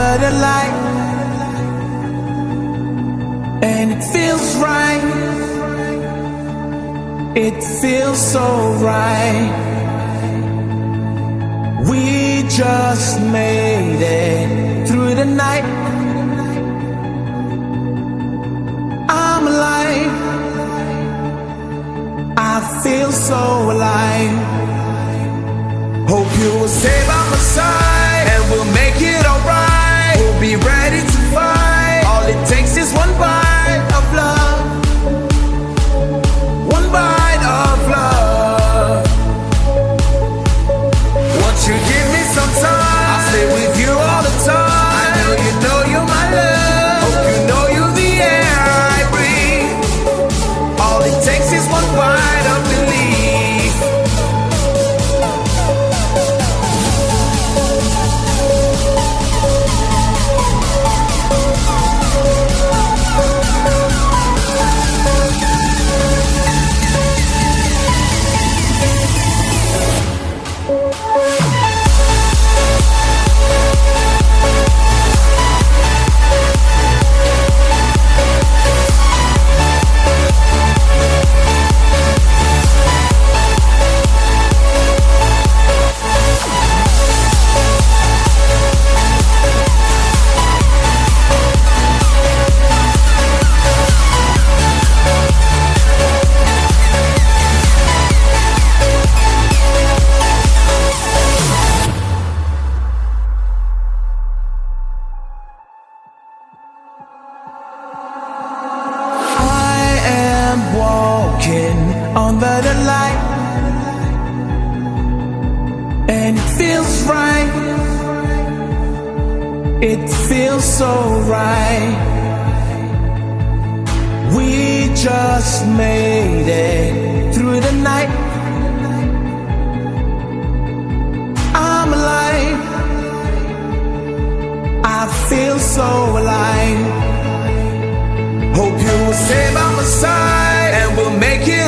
under the light, and it feels right. It feels so right. We just made it through the night. I'm alive. I feel so alive. Hope you will stay by my side, and we'll make it alright. We'll be ready to fight. All it takes is one bite of love. One bite of love. Won't you give me some time? I'll stay with you all the time. I know you're my love. Hope you know you're the air I breathe. All it takes is one bite of belief. Under the light, and it feels right. It feels so right. We just made it through the night. I'm alive. I feel so alive. Hope you will stay by my side, and we'll make it